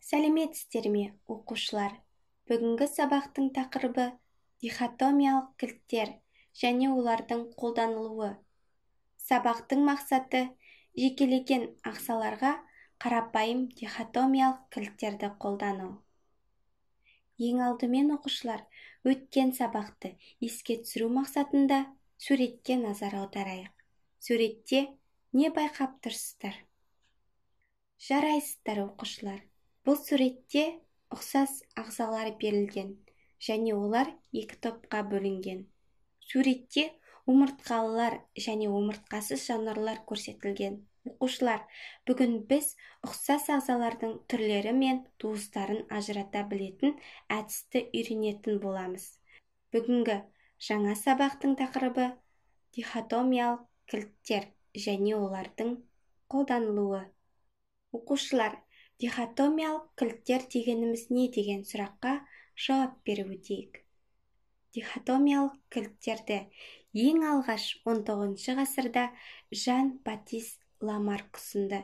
Сәлеметсіздер ме, оқушылар? Бүгінгі сабақтың тақырыбы дихотомиялық кілттер және олардың қолданылуы. Сабақтың мақсаты жекелеген ағзаларға қарапайым дихотомиялық кілттерді қолдану. Ең алдымен оқушылар, өткен сабақты еске түсіру мақсатында суретке назар аударайық. Суретте не байқап тұрсыздар? Жарайсыздар оқушылар. Бұл суретте ұқсас ағзалар берілген және олар екі топқа бөлінген. Суретте омыртқалылар және омыртқасыз жануарлар көрсетілген. Оқушылар, бүгін біз ұқсас ағзалардың түрлері мен туыстарын ажырата білетін әдісті үйренетін боламыз. Бүгінгі жаңа сабақтың тақырыбы дихотомиялық кілттер және олардың қолданылуы. Оқушылар, дихотомиялық кілттер дегеніміз не деген сұраққа жауап беріп өтейік. Дихотомиялық кілттерді ең алғаш 19 ғасырда Жан-Батист Ламарк ұсынды.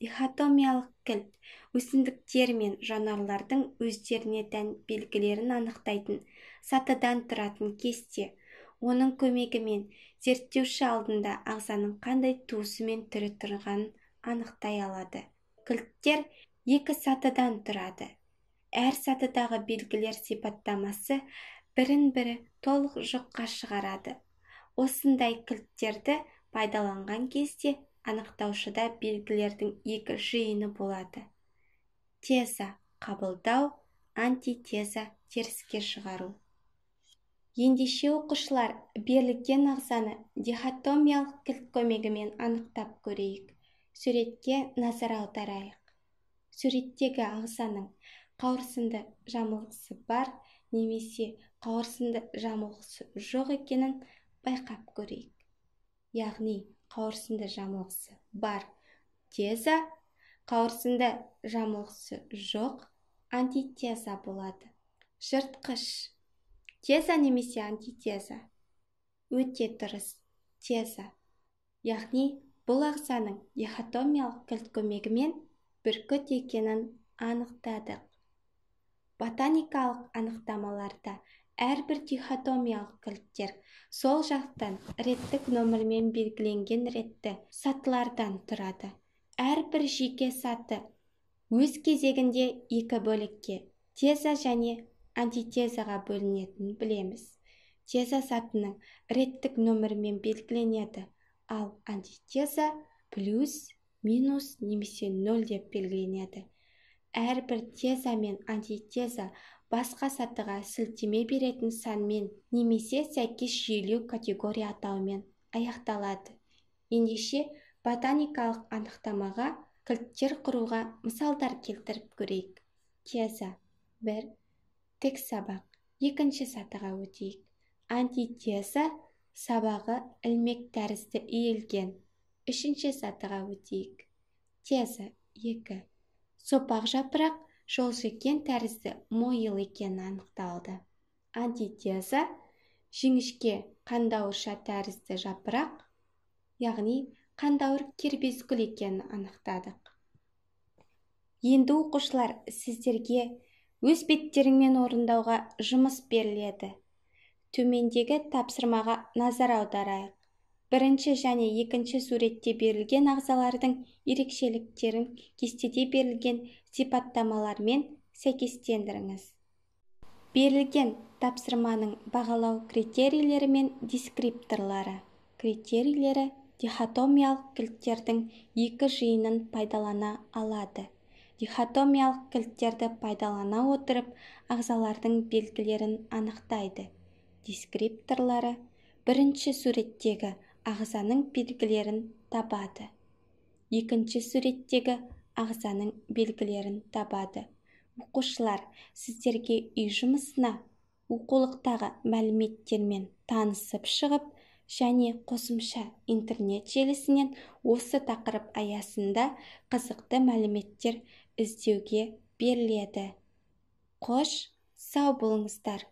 Дихотомиялық кілт өсімдіктер мен жануарлардың өздеріне тән белгілерін анықтайтын сатыдан тұратын кесте. Оның көмегімен зерттеуші алдында ағзаның қандай туысы мен түрі тұрғанын анықтай алады. Кілттер екі сатыдан тұрады. Әр сатыдағы белгілер сипаттамасы бірін-бірі толық жоққа шығарады. Осындай кілттерді пайдаланған кезде анықтаушыда белгілердің екі жиыны болады. Теза қабылдау, антитеза теріске шығару. Ендеше оқушылар, берілген ағзаны дихотомиялық кілт көмегімен анықтап көрейік. Суретке назар аударайық. Суреттегі ағзаның қауырсынды жамылғысы бар немесе қауырсынды жамылғысы жоқ екенін байқап көрейік. Яғни қауырсынды жамылғысы бар теза, қауырсынды жамылғысы жоқ антитеза болады. Жыртқыш теза немесе антитеза? Өте дұрыс, теза. Яғни бұл ағзаның дихотомиялық кілт көмегімен бүркіт екенін анықтадық. Ботаникалық анықтамаларда әрбір дихотомиялық кілттер сол жақтан реттік нөмірмен белгіленген ретті сатылардан тұрады. Әрбір жеке саты өз кезегінде екі бөлікке, теза және антитезаға бөлінетінін білеміз. Теза сатының реттік нөмірмен белгіленеді, ал антитеза плюс, минус немесе 0 деп белгіленеді. Әрбір теза мен антитеза басқа сатыға сілтеме беретін санмен немесе сәйкес жүйелеу категория атауымен аяқталады. Ендеше ботаникалық анықтамаға кілттер құруға мысалдар келтіріп көрейік. Теза 1. Тік сабақ. Екінші сатыға өтейік. Антитеза сабағы ілмек тәрізді иілген. Үшінші сатыға өтейік. Теза 2. Сопақ жапырақ жолжекен тәрізді мойыл екені анықталды. Антитеза жіңішке қандауырша тәрізді жапырақ, яғни қандауыр кербезгүл екенін анықтадық. Енді оқушылар, сіздерге өз беттеріңмен орындауға жұмыс беріледі. Төмендегі тапсырмаға назар аударайық. Бірінші және екінші суретте берілген ағзалардың ерекшеліктерін кестеде берілген сипаттамалармен сәйкестендіріңіз. Берілген тапсырманың бағалау критерийлері мен дескрипторлары. Критерийлері дихотомиялық кілттердің екі жиынын пайдалана алады. Дихотомиялық кілттерді пайдалана отырып ағзалардың белгілерін анықтайды. Дескрипторлары бірінші суреттегі ағзаның белгілерін табады. Екінші суреттегі ағзаның белгілерін табады. Оқушылар, сіздерге үй жұмысына оқулықтағы мәліметтермен танысып шығып және қосымша интернет желісінен осы тақырып аясында қызықты мәліметтер іздеуге беріледі. Қош, сау болыңыздар.